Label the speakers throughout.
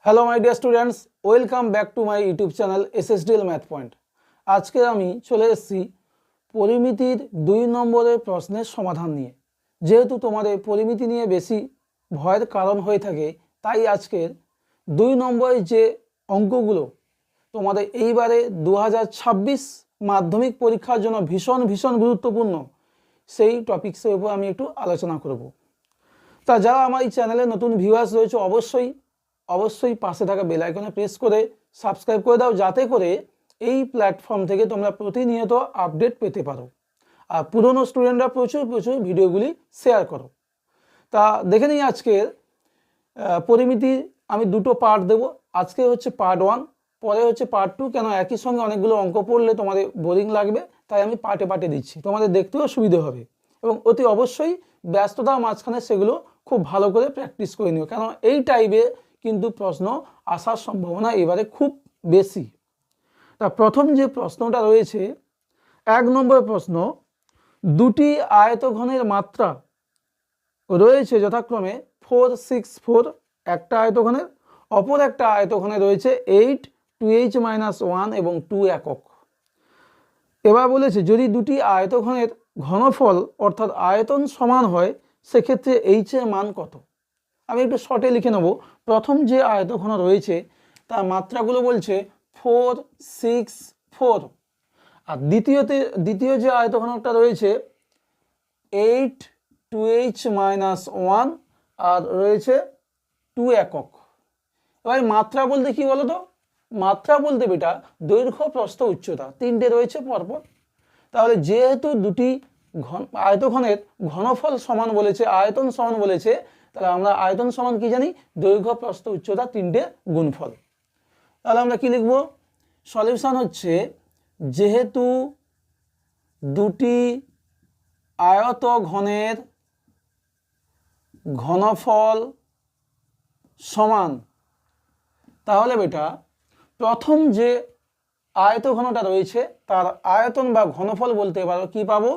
Speaker 1: Hello my dear students, welcome back to my YouTube channel SSDL math point. আজকে আমি চলে এসেছি পরিমিতির 2 নম্বরের প্রশ্নের সমাধান নিয়ে। যেহেতু তোমাদের পরিমিতি নিয়ে বেশি ভয়ের কারণ হয়ে থাকে, তাই আজকের 2 নম্বরের যে অঙ্কগুলো তোমাদের এইবারে 2026 মাধ্যমিক পরীক্ষার জন্য ভীষণ গুরুত্বপূর্ণ, সেই টপিক্সের উপর আমি একটু আলোচনা করব। তা যারা আমার এই চ্যানেলে নতুন ভিউয়ার্স রয়েছে, অবশ্যই পাশে থাকা বেল আইকনে প্রেস করে সাবস্ক্রাইব করে দাও, যাতে করে এই প্ল্যাটফর্ম থেকে তোমরা প্রতিনিয়ত আপডেট পেতে পারো। আর পুরনো স্টুডেন্টরা প্রচুর ভিডিওগুলি শেয়ার করো। তা দেখে নিই আজকের পরিমিতি আমি দুটো পার্ট দেব। আজকে হচ্ছে পার্ট 1, পরে হচ্ছে পার্ট 2। কেন একই সঙ্গে অনেকগুলো অঙ্ক পড়লে তোমাদের বোরিং লাগবে, তাই আমি পার্টে দিচ্ছি, তোমাদের দেখতেও সুবিধে হবে। এবং অতি অবশ্যই ব্যস্ততার মাঝখানে সেগুলো খুব ভালো করে প্র্যাকটিস করে নিও, কেন এই টাইপে কিন্তু প্রশ্ন আসার সম্ভাবনা এবারে খুব বেশি। তা প্রথম যে প্রশ্নটা রয়েছে, 1 নম্বর প্রশ্ন, দুটি আয়তঘনের মাত্রা রয়েছে যথাক্রমে 4, 6, 4 একটা আয়তঘনের, অপর একটা আয়তঘনে রয়েছে 8, 2h-1 এবং 2 একক। এবার বলেছে যদি দুটি আয়তঘনের ঘনফল অর্থাৎ আয়তন সমান হয়, সেক্ষেত্রে h এর মান কত? আমি একটু শর্টে লিখে নেব। প্রথম যে আয়তঘন রয়েছে তার মাত্রাগুলো বলছে 4, 6, 4। আর দ্বিতীয় যে আয়তঘনটা রয়েছে 8, 2h-1 আর রয়েছে 2 একক। এবার মাত্রা বলতে কি বলো তো? মাত্রা বলতে বেটা দৈর্ঘ্য, প্রস্থ, উচ্চতা, তিনটে রয়েছে পরপর। তাহলে যেহেতু দুটি আয়তঘনের ঘনফল সমান বলেছে, আয়তন সমান বলেছে, তাহলে আমরা আয়তন সমান কি জানি? দৈর্ঘ্য, প্রস্থ, উচ্চতা, তিনটে গুণফল। তাহলে আমরা কি লিখব? সলিউশন হচ্ছে, যেহেতু দুটি আয়তঘনের ঘনফল সমান, তাহলে বেটা প্রথম যে আয়তঘনটা রয়েছে তার আয়তন বা ঘনফল বলতে পারো কি পাবো?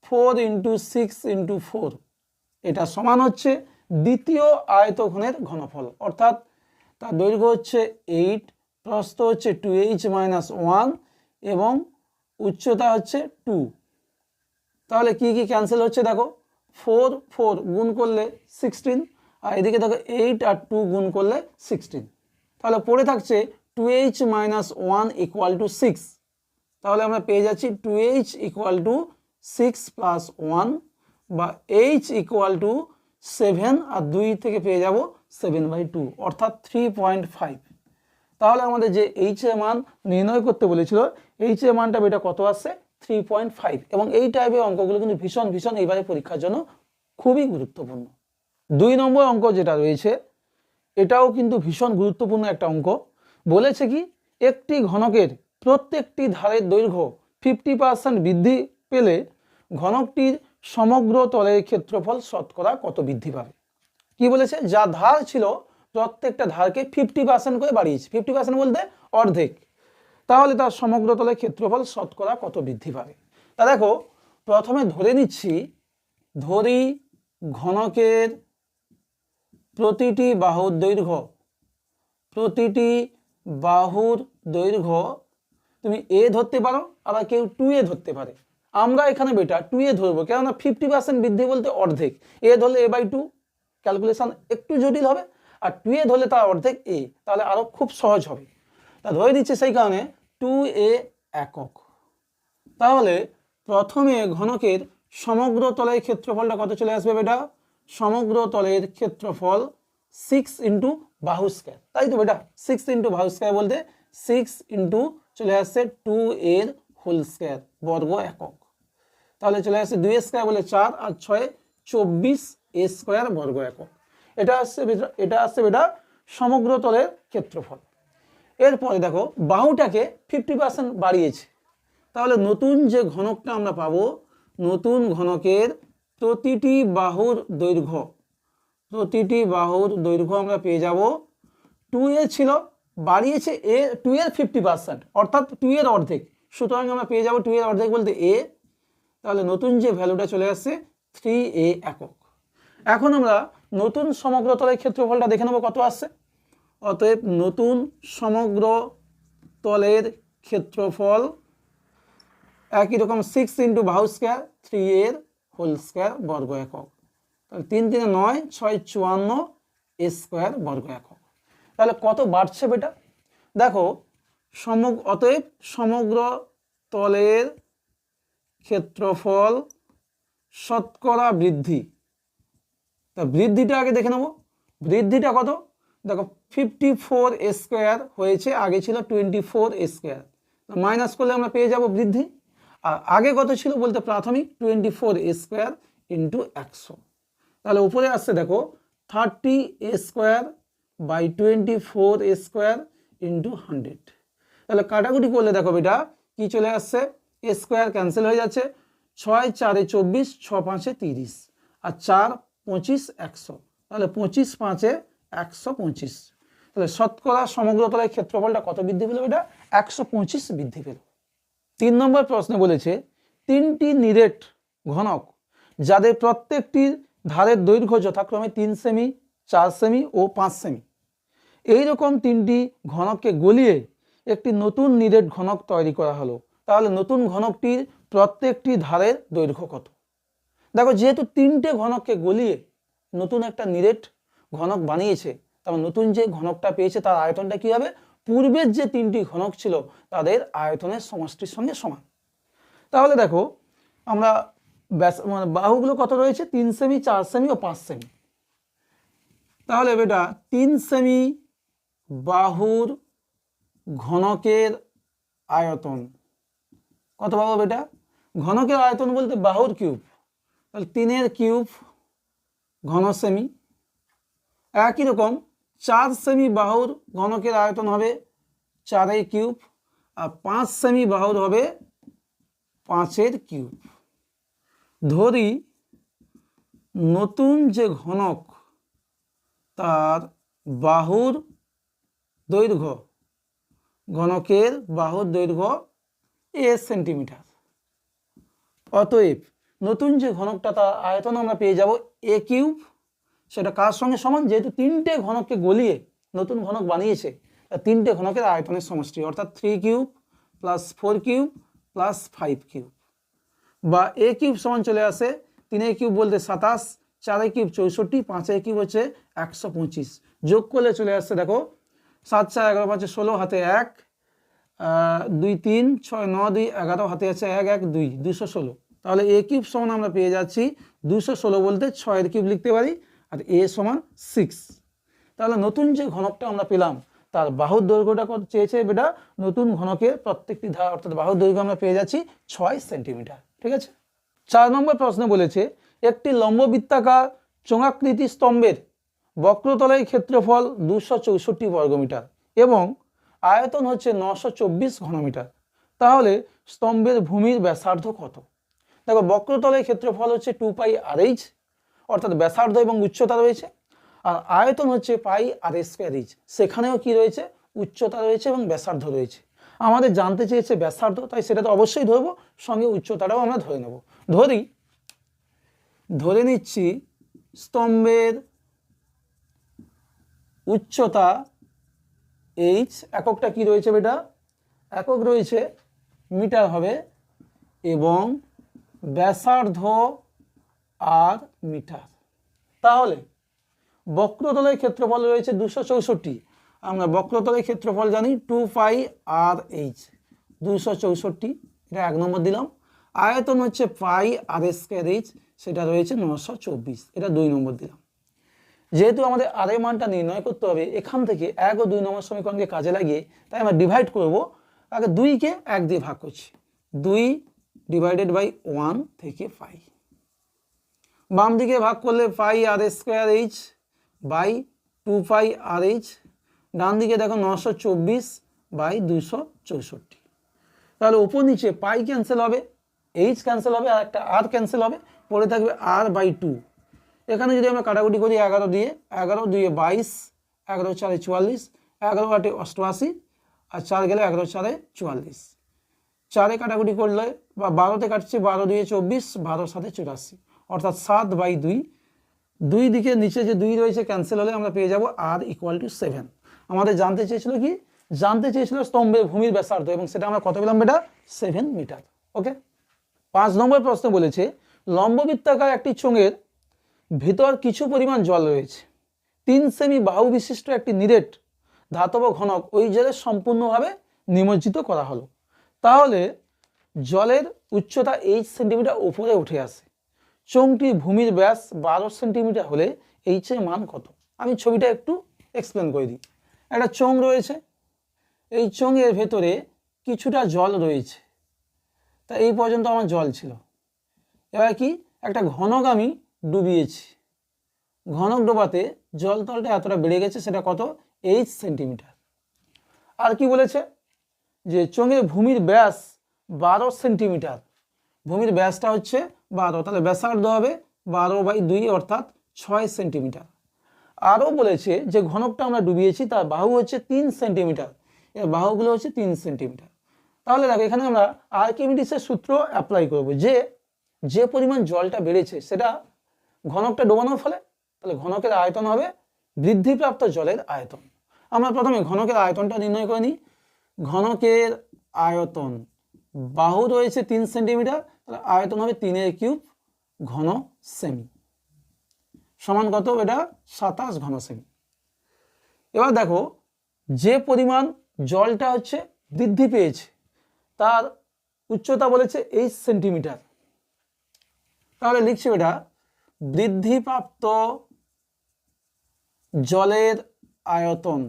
Speaker 1: 4 × 6 × 4। এটা সমান হচ্ছে দ্বিতীয় আয়তঘনের ঘনফল, অর্থাৎ তার দৈর্ঘ্য হচ্ছে 8, প্রস্থ হচ্ছে 2h-1 এবং উচ্চতা হচ্ছে 2। তাহলে কি ক্যান্সেল হচ্ছে দেখো? 4 4 গুণ করলে 16, আর এদিকে দেখো 8 আর 2 গুণ করলে 16। তাহলে পড়ে থাকছে 2h-1 = 6। তাহলে আমরা পেয়ে যাচ্ছি 2h = 6 + 1 বা h = 7, আর 2 থেকে পেয়ে যাব 7/2 অর্থাৎ 3.5। তাহলে আমাদের যে h এর মান নির্ণয় করতে বলেছিল, h এর মানটা বেটা কত আসছে? 3.5। এবং এই টাইপের অঙ্কগুলো কিন্তু ভীষণ এইবারে পরীক্ষার জন্য খুবই গুরুত্বপূর্ণ। 2 নম্বর অঙ্ক যেটা রয়েছে, এটাও কিন্তু ভীষণ গুরুত্বপূর্ণ একটা অঙ্ক। বলেছে কি, একটি ঘনকের প্রত্যেকটি ধারের দৈর্ঘ্য 50% বৃদ্ধি পেলে ঘনকটির সমগ্র তলের ক্ষেত্রফল শতকরা কত বৃদ্ধি পাবে? কি বলেছে? যা ধার ছিল প্রত্যেকটা ধারকে 50% করে বাড়িয়েছে। 50% বলতে অর্ধেক। তাহলে তার সমগ্র তলের ক্ষেত্রফল শতকরা কত বৃদ্ধি পাবে? তা দেখো, প্রথমে ধরে নিচ্ছি, ধরি ঘনকের প্রতিটি বাহুর দৈর্ঘ্য তুমি a ধরতে পারো, আবার কেউ 2a ধরতে পারে। আমরা এখানে বেটা 2a ধরবো, কেননা 50% বৃদ্ধি বলতে অর্ধেক। a ধরলে a/2, ক্যালকুলেশন একটু জটিল হবে, আর 2a ধরলে তার অর্ধেক a, তাহলে আরো খুব সহজ হবে। তা ধরে দিচ্ছে সেই কারণে 2a একক। তাহলে প্রথমে ঘনকের সমগ্র তলের ক্ষেত্রফলটা কত চলে আসবে বেটা? সমগ্র তলের ক্ষেত্রফল 6 × বাহু স্কয়ার, তাই তো বেটা? 6 × বাহু স্কয়ার বলতে 6 × চলে আসছে 2a হোল স্কয়ার বর্গ একক। তাহলে চলে আসছে 2a স্কয়ার বলে 4, আর 6 24a স্কয়ার বর্গ একক। এটা আসছে বেটা সমগ্র তলের ক্ষেত্রফল। এরপরে দেখো, বাহুটাকে 50% বাড়িয়েছে। তাহলে নতুন যে ঘনকটা আমরা পাবো, নতুন ঘনকের প্রতিটি বাহুর দৈর্ঘ্য আমরা পেয়ে যাব 2a ছিল, বাড়িয়েছে a, 2 এর 50% অর্থাৎ 2 এর অর্ধেক। সুতরাং আমরা পেয়ে যাব 2 এর অর্ধেক বলতে a। তাহলে নতুন যে ভ্যালুটা চলে আসছে 3a একক। এখন আমরা নতুন সমগ্র তলের ক্ষেত্রফলটা দেখে নেব কত আসছে। অতএব নতুন সমগ্র তলের ক্ষেত্রফল একই রকম 6 ইন্টু বাহু স্কোয়ার 3 এর হোল স্কোয়ার বর্গ একক। তাহলে 3 3 9 6 54 স্কোয়ার বর্গ একক। তাহলে কত বাড়ছে বেটা? দেখো অতএব সমগ্র তলের ক্ষেত্রফল শতকরা বৃদ্ধি। তা বৃদ্ধিটা আগে দেখে নেব। বৃদ্ধিটা কত? দেখো 54 স্কোয়ার হয়েছে, আগে ছিল 24 স্কোয়ার। মাইনাস করলে আমরা পেয়ে যাব বৃদ্ধি। আর আগে কত ছিল বলতে প্রাথমিক 24 স্কোয়ার ইন্টু 100। তাহলে উপরে আসছে দেখো 30 স্কোয়ার বাই 24 স্কোয়ার ইন্টু 100। তাহলে কাটাকুটি করলে দেখো বেটা কি চলে আসছে, স্কোয়ার ক্যান্সেল হয়ে যাচ্ছে, 6 4 24, 6 5 30 আর 4 25 100। তাহলে 25 5 125। তাহলে শতকরা সমগ্র তলের ক্ষেত্রফলটা কত বৃদ্ধি পেল বেটা? 125 বৃদ্ধি পেল। 3 নম্বর প্রশ্নে বলেছে 3টি নিরেট ঘনক যাদের প্রত্যেকটির ধারের দৈর্ঘ্য যথাক্রমে 3 সেমি, 4 সেমি ও 5 সেমি, এইরকম 3টি ঘনককে গলিয়ে একটি নতুন নিরেট ঘনক তৈরি করা হলো। তাহলে নতুন ঘনকটির প্রত্যেকটি ধারের দৈর্ঘ্য কত? দেখো যেহেতু 3টে ঘনককে গলিয়ে নতুন একটা নিরেট ঘনক বানিয়েছে, তারপর নতুন যে ঘনকটা পেয়েছে তার আয়তনটা কি হবে? পূর্বের যে 3টি ঘনক ছিল তাদের আয়তনের সমষ্টির সঙ্গে সমান। তাহলে দেখো আমরা বাহুগুলো কত রয়েছে? 3 সেমি, 4 সেমি ও 5 সেমি। তাহলে বেটা 3 সেমি বাহুর ঘনকের আয়তন কত পাবো বেটা? ঘনকের আয়তন বলতে বাহুর কিউব, তাহলে 3 কিউব ঘন সেমি। একই রকম 4 সেমি বাহুর ঘনকের আয়তন হবে 4 কিউব, আর 5 সেমি বাহুর হবে 5 কিউব। ধরি নতুন যে ঘনক তার বাহুর দৈর্ঘ্য, ঘনকের বাহুর দৈর্ঘ্য a সেন্টিমিটার। অতএব নতুন যে ঘনকটা তার আয়তন আমরা পেয়ে যাব a কিউব। সেটা কার সঙ্গে সমান? যেহেতু 3টে ঘনককে গলিয়ে নতুন ঘনক বানিয়েছে, 3টে ঘনকের আয়তনের সমষ্টি, অর্থাৎ 3 cube plus 4 cube plus 5 cube. বা a কিউব সমান চলে আসে 3 কিউব বলতে 27, 4 কিউব 64, 5 কিউব হচ্ছে 125। যোগ করলে চলে আসছে দেখো 7 4 11 5 16, হাতে 1 2 3 6 9 2 11, হাতে আছে 1 1 2 216। তাহলে a কিউব সমান আমরা পেয়ে যাচ্ছি 216 বলতে 6 কিউব লিখতে পারি, আর a সমান 6। তাহলে নতুন যে ঘনকটা আমরা পেলাম তার বাহুর দৈর্ঘ্যটা কত চেয়েছে বেটা? নতুন ঘনকের প্রত্যেকটি ধার অর্থাৎ বাহুর দৈর্ঘ্য আমরা পেয়ে যাচ্ছি 6 সেন্টিমিটার। ঠিক আছে। 4 নম্বর প্রশ্নে বলেছে একটি লম্ববৃত্তাকার চোঙাকৃতি স্তম্ভের বক্রতলের ক্ষেত্রফল 264 বর্গমিটার এবং আয়তন হচ্ছে 924 ঘনমিটার। তাহলে স্তম্ভের ভূমির ব্যাসার্ধ কত? দেখো বক্রতলের ক্ষেত্রফল হচ্ছে 2 পাই RH, অর্থাৎ ব্যাসার্ধ এবং উচ্চতা রয়েছে, আর আয়তন হচ্ছে পাই আর স্কোয়ার এইচ। সেখানেও কি রয়েছে? উচ্চতা রয়েছে এবং ব্যাসার্ধ রয়েছে। আমাদের জানতে চেয়েছে ব্যাসার্ধ, তাই সেটা তো অবশ্যই ধরবো, সঙ্গে উচ্চতাটাও আমরা ধরে নেব। ধরে নিচ্ছি স্তম্ভের উচ্চতা এইচ, এককটা কি রয়েছে বেটা? একক রয়েছে মিটার হবে, এবং ব্যাসার্ধ আর মিটার। তাহলে বক্রতলের ক্ষেত্রফল রয়েছে 264। আমরা বক্রতলের ক্ষেত্রফল জানি 2 পাই আর এইচ, 264, এটা 1 নম্বর দিলাম। আয়তন হচ্ছে পাই আর স্কোয়ার এইচ, সেটা রয়েছে 924, এটা 2 নম্বর দিলাম। যেহেতু আমাদের আর এর মানটা নির্ণয় করতে হবে, এখান থেকে 1 ও 2 নম্বর সমীকরণকে কাজে লাগিয়ে তাই আমরা ডিভাইড করব। আগে 2কে 1 দিয়ে ভাগ করছি, 2 ডিভাইডেড বাই 1 থেকে পাই। বাম দিকে ভাগ করলে pi r square h by 2 pi r h. ডান দিকে দেখো 924 বাই 264। তাহলে উপর নিচে পাই ক্যান্সেল হবে, এইচ ক্যান্সেল হবে, আর একটা আর ক্যান্সেল হবে, পড়ে থাকবে আর বাই 2। এখানে যদি আমরা কাটাকুটি করি 11 দিয়ে, 11 2 22, 11 4 44, 11 8 88, আর 4 গেলে 11 4 44। 4 কাটাকুটি করলে বা 12তে কাটছে, 12 2 24, 12 7 84, অর্থাৎ 7 বাই 2। 2 দিকে নিচে যে 2 রয়েছে ক্যান্সেল হলে আমরা পেয়ে যাব আর ইকুয়াল টু 7। আমাদের জানতে চেয়েছিল কি, জানতে চেয়েছিল স্তম্ভের ভূমির ব্যাসার্ধ, এবং সেটা আমরা কত পেলাম বেটা, 7 মিটার। ওকে, 5 নম্বর প্রশ্ন বলেছে লম্ববৃত্তাকার একটি চোঙের ভিতর কিছু পরিমাণ জল রয়েছে। 3 সেমি বাহু বিশিষ্ট একটি নিরেট ধাতব ঘনক ওই জলে সম্পূর্ণভাবে নিমজ্জিত করা হলো। তাহলে জলের উচ্চতা 8 সেন্টিমিটার উপরে উঠে আসে। চোঙটির ভূমির ব্যাস 12 সেন্টিমিটার হলে এইচ এর মান কত? আমি ছবিটা একটু এক্সপ্লেন করে দিই। একটা চোঙ রয়েছে, এই চোঙের ভেতরে কিছুটা জল রয়েছে, তা এই পর্যন্ত আমার জল ছিল। এবার কি, একটা ঘনক আমি ডুবিয়েছি, ঘনক ডোবাতে জল তলটা এতটা বেড়ে গেছে, সেটা কত, 8 সেন্টিমিটার। আর কি বলেছে, যে চোঙের ভূমির ব্যাস 12 সেন্টিমিটার, ভূমির ব্যাসটা হচ্ছে 12, তাহলে ব্যাসার্ধ হবে 12/2 অর্থাৎ 6 সেন্টিমিটার। আরও বলেছে যে ঘনকটা আমরা ডুবিয়েছি তার বাহু হচ্ছে 3 সেন্টিমিটার, এর বাহুগুলো হচ্ছে 3 সেন্টিমিটার। তাহলে দেখো এখানে আমরা আর্কিমিডিসের সূত্র অ্যাপ্লাই করব, যে যে পরিমাণ জলটা বেড়েছে সেটা ঘনকটা ডোবানোর ফলে, তাহলে ঘনকের আয়তন হবে বৃদ্ধিপ্রাপ্ত জলের আয়তন। আমরা প্রথমে ঘনকের আয়তনটা নির্ণয় করে নিই। ঘনকের আয়তন, বাহু রয়েছে 3 সেন্টিমিটার, তাহলে আয়তন হবে 3/3 ঘন সেমি, সমান কত এটা, 27 ঘন সেমি। এবার দেখো যে পরিমাণ জলটা হচ্ছে বৃদ্ধি পেয়েছে তার উচ্চতা বলেছে 8 সেন্টিমিটার, তাহলে লিখছি এটা বৃদ্ধিপ্রাপ্ত জলের আয়তন।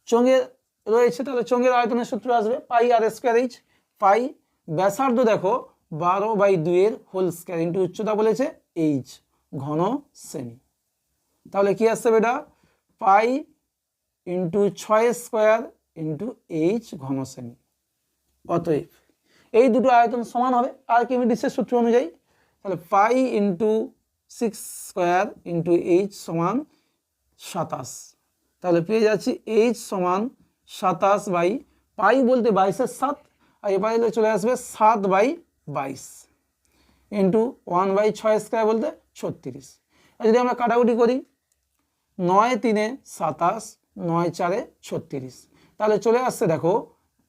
Speaker 1: চোঙের রয়েছে, তাহলে চোঙের আয়তনের সূত্র আসবে পাই আর স্কয়ার এইচ। পাই ব্যাসার্ধ দেখো 12/2 এর হোল স্কয়ার ইন্টু উচ্চতা বলেছে এইচ ঘন সেমি, তাহলে কি আসছে বেটা, pi into 6 square into H ঘন সেমি। অতএব এই দুটো আয়তন সমান হবে আর্কিমিডিসের সূত্র অনুযায়ী, তাহলে pi into 6 square into H সমান 27, তাহলে পেয়ে যাচ্ছি এইচ সমান 27 বাই পাই বলতে 22/7, আর এবারে চলে আসবে 7/22 ইন্টু 1/6 স্কয়ার বলতে 36। আর যদি আমরা কাটাকুটি করি, 9 3 27, 9 4 36, তাহলে চলে আসছে দেখো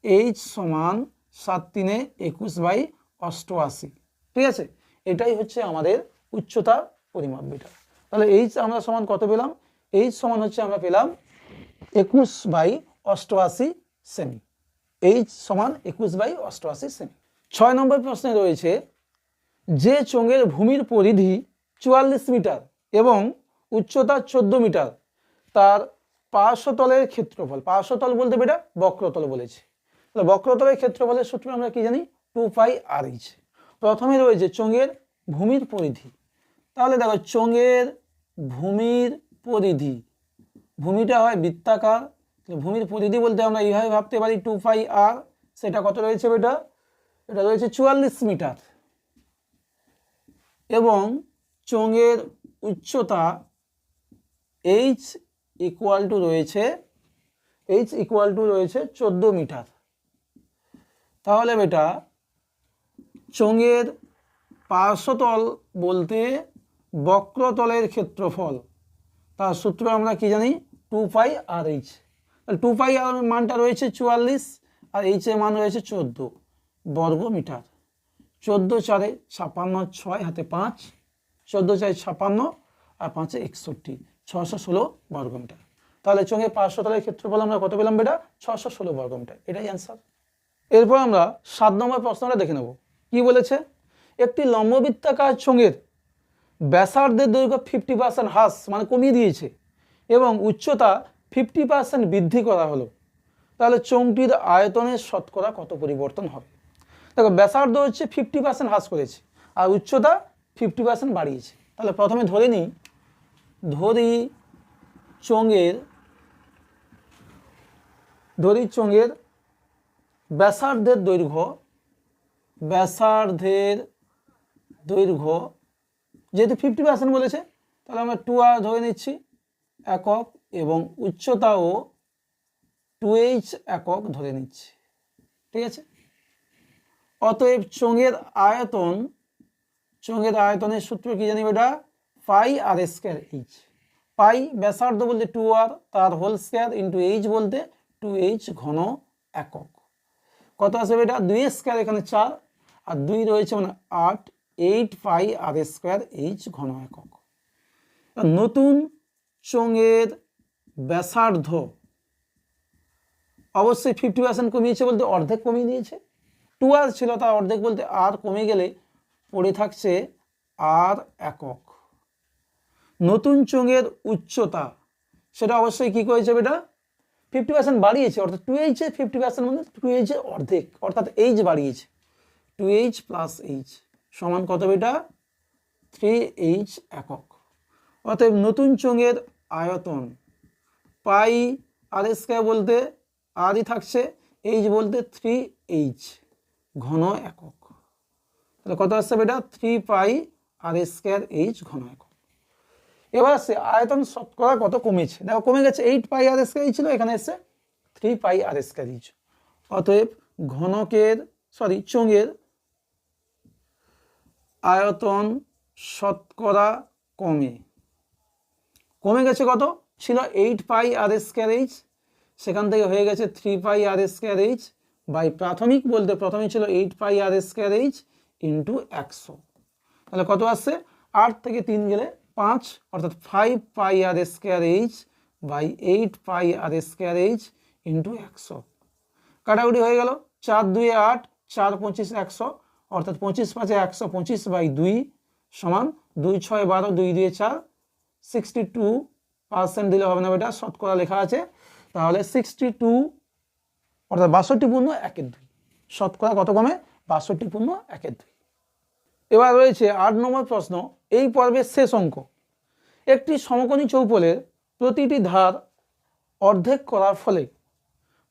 Speaker 1: এইচ সমান 7 3 21/88। ঠিক আছে, এটাই হচ্ছে আমাদের উচ্চতার পরিমাপ বেটা। তাহলে এইচ আমরা সমান কত পেলাম, এইচ সমান হচ্ছে আমরা পেলাম 21/88 সেমি। এইচ সমান 21/88 সেমি। 6 নম্বর প্রশ্নে রয়েছে যে চোঙের ভূমির পরিধি 44 মিটার এবং উচ্চতা 14 মিটার, তার পার্শ্বতলের ক্ষেত্রফল, পার্শ্বতল বলতে বেটা বক্রতল বলেছে, তাহলে বক্রতলের ক্ষেত্রফলের সূত্র আমরা কি জানি, 2πr/h। প্রথমে রয়েছে চোঙের ভূমির পরিধি, তাহলে দেখো চোঙের ভূমির পরিধি, ভূমিটা হয় বৃত্তাকার, ভূমির পরিধি বলতে আমরা এইভাবে ভাবতে পারি 2πr, সেটা কত রয়েছে বেটা, এটা রয়েছে 44 মিটার, এবং চোঙের উচ্চতা h ইকুয়াল টু রয়েছে 14 মিটার। তাহলে বেটা চোঙের পার্শ্বতল বলতে বক্রতলের ক্ষেত্রফল, তার সূত্র আমরা কি জানি, 2πr/h। 2πr মানটা রয়েছে 44 আর h এর মান রয়েছে 14 বর্গ মিটার। 14 4 56, 6 হাতে 5, 14 4 56 আর 5 61, 616 বর্গ মিটার। তাহলে চোঙের পার্শ্বতলের ক্ষেত্রফল আমরা কত পেলাম বেটা, 616 বর্গ মিটার, এটাই অ্যান্সার। এরপর আমরা 7 নম্বর প্রশ্নটা দেখে নেব। কি বলেছে, একটি লম্ববৃত্তাকার চোঙের ব্যাসার্ধের দৈর্ঘ্য 50% হ্রাস মানে কমিয়ে দিয়েছে এবং উচ্চতা 50% বৃদ্ধি করা হলো, তাহলে চোঙটির আয়তনের শতকরা কত পরিবর্তন হবে? দেখো ব্যাসার্ধ হচ্ছে 50% হ্রাস করেছে আর উচ্চতা 50% বাড়িয়েছে, তাহলে প্রথমে ধরে নিই, চোঙের ব্যাসার্ধের দৈর্ঘ্য যেহেতু 50% বলেছে, তাহলে আমরা 2r ধরে নিচ্ছি একক, এবং উচ্চতাও 2h একক ধরে নিচ্ছি। ঠিক আছে, অতএব চোঙের আয়তনের সূত্র কি জানি বেটা, পাই আর স্কয়ার এইচ। পাই ব্যাসার্ধ বলতে 2r, তার হোল স্কয়ার ইন্টু এইচ বলতে 2h ঘন একক। কত আসবে এটা? 2 স্কয়ার এখানে 4 আর 2 রয়েছে মানে 8, 8 পাই আর স্কয়ার এইচ ঘন একক। নতুন চোঙের ব্যাসার্ধ অবশ্যই 50% কমিয়েছে বলতে অর্ধেক কমিয়ে দিয়েছে। 2r ছিল তার অর্ধেক বলতে আর কমে গেলে পড়ে থাকছে আর একক। নতুন চোঙের উচ্চতা সেটা অবশ্যই কি করেছে বেটা? 50% বাড়িয়েছে, অর্থাৎ 2h এর 50% মানে 2h এর অর্ধেক, অর্থাৎ h বাড়িয়েছে। 2h প্লাস h সমান কত বেটা? 3h একক। অতএব নতুন চোঙের আয়তন পাই আর স্কয়ার বলতে আরই থাকছে, h বলতে 3h ঘন একক। তাহলে কত আসছে বেটা? 3 পাই আর স্কয়ার h ঘন একক। এবার আসছে আয়তন শতকরা কত কমেছে। দেখো কমে গেছে, 8 পাই আর স্কয়ার ছিল, এখানে এসছে 3 পাই আর স্কয়ার h। অতএব চোঙের আয়তন শতকরা কমে গেছে। কত ছিল? 8 পাই আর স্কয়ার h, সেখান থেকে হয়ে গেছে 3 পাই আর স্কয়ার h বাই প্রাথমিক বলতে প্রথমে ছিল 8 pi r square h into 100। তাহলে কত আসছে? 8 থেকে 3 গেলে 5, অর্থাৎ 5 pi r square h by 8 pi r square h into 100। কাটাকুটি হয়ে গেল, 4 2 8, 4 25 100, অর্থাৎ 25 5 125 বাই 2 সমান 2 6 12, 2 2 4, 62% দিলে হবে না বেটা, শতকরা লেখা আছে। তাহলে 62 অর্থাৎ 62.1/2। শতকরা কত কমে? 62.1/2। এবার রয়েছে 8 নম্বর প্রশ্ন, এই পর্বের শেষ অঙ্ক। একটি সমকোণী চৌপলের প্রতিটি ধার অর্ধেক করার ফলে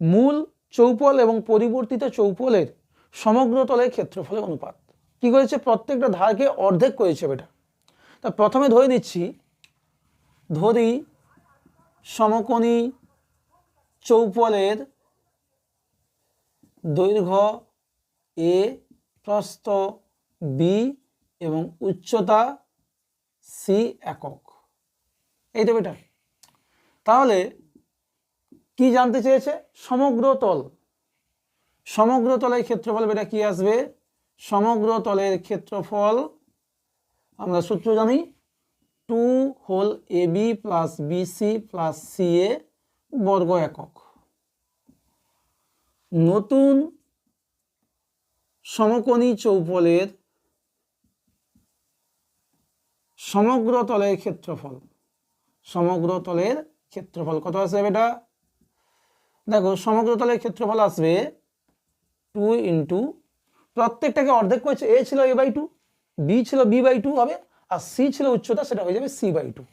Speaker 1: মূল চৌপল এবং পরিবর্তিত চৌপলের সমগ্র তলের ক্ষেত্রফলের অনুপাত। কি করেছে? প্রত্যেকটা ধারকে অর্ধেক করেছে বেটা। তা প্রথমে ধরে নিচ্ছি, ধরি সমকোণী চৌপলের দৈর্ঘ্য a, প্রস্থ b এবং উচ্চতা c একক। এই তো বেটা। তাহলে কি জানতে চেয়েছে? সমগ্র তলের ক্ষেত্রফল বেটা কি আসবে? সমগ্র তলের ক্ষেত্রফল আমরা সূত্র জানি, 2 whole ab plus bc plus ca বর্গ একক। নতুন সমকোণী চৌপলের সমগ্র তলের ক্ষেত্রফল কত আসবে বেটা? দেখো সমগ্র তলের ক্ষেত্রফল আসবে 2 ইন্টু, প্রত্যেকটাকে অর্ধেক করেছে, a ছিল a/2, b ছিল b/2 হবে, আর c ছিল উচ্চতা, সেটা হয়ে যাবে c/2।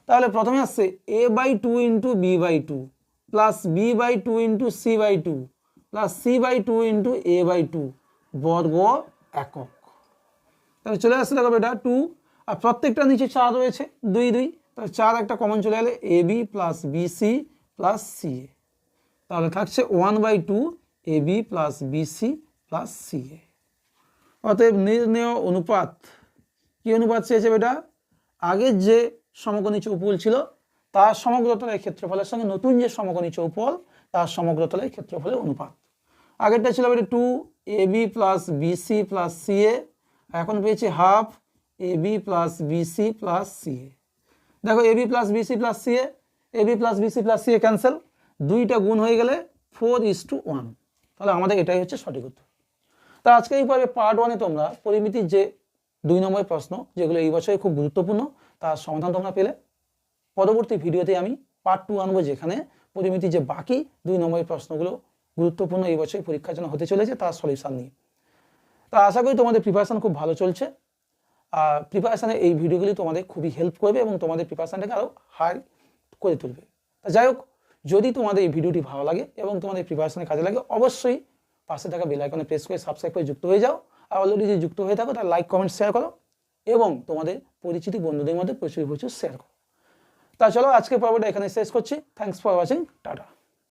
Speaker 1: তাহলে প্রথমে আসছে a/2 into b/2 plus b/2 into c/2 plus c/2 into a/2 বর্গ একক। তাহলে চলে আসছে দেখো বেটা 2, আর প্রত্যেকটা নিচে 4 রয়েছে, 2 2, তাহলে 4 একটা কমন চলে গেলে ab plus bc plus ca। তাহলে থাকছে 1/2 ab plus bc plus ca। অতএব নির্ণেয় অনুপাত, কি অনুপাত চেয়েছে বেটা? আগের যে সমকোণী চৌপল ছিল তার সমগ্র তলের ক্ষেত্রফলের সঙ্গে নতুন যে সমকোণী চৌপল তার সমগ্র তলের ক্ষেত্রফলের অনুপাত। আগেরটা ছিল বেটা 2 ab plus bc plus ca, এখন পেয়েছি half ab plus bc plus ca। দেখো ab plus bc plus ca, ab plus bc plus ca cancel, 2টা গুণ হয়ে গেলে 4:1। তাহলে আমাদের এটাই হচ্ছে সঠিক উত্তর। তা আজকে এই পর্বে পার্ট 1-এ তোমরা পরিমিতির যে 2 নম্বরের প্রশ্ন, যেগুলো এই বছরে খুব গুরুত্বপূর্ণ, তার সমাধান তোমরা পেলে। পরবর্তী ভিডিওতে আমি পার্ট 2 আনবো, যেখানে পরিমিতির যে বাকি 2 নম্বরের প্রশ্নগুলো গুরুত্বপূর্ণ এই বছরে পরীক্ষার জন্য হতে চলেছে তার সলিউশন নিয়ে। তা আশা করি তোমাদের প্রিপারেশন খুব ভালো চলছে, আর প্রিপারেশানে এই ভিডিওগুলি তোমাদের খুবই হেল্প করবে এবং তোমাদের প্রিপারেশানটাকে আরও হাই করে তুলবে। তা যাই হোক, যদি তোমাদের এই ভিডিওটি ভালো লাগে এবং তোমাদের প্রিপারেশনে কাজে লাগে, অবশ্যই পাশে থাকা বেল আইকনে প্রেস করে সাবস্ক্রাইব করে যুক্ত হয়ে যাও। আর অলরেডি যে যুক্ত হয়ে থাকো তার লাইক কমেন্ট শেয়ার করো এবং তোমাদের পরিচিত বন্ধুদের মধ্যে প্রচুর শেয়ার করো। তা চলো আজকের পর্বটা এখানে শেষ করছি। Thanks for watching, tata.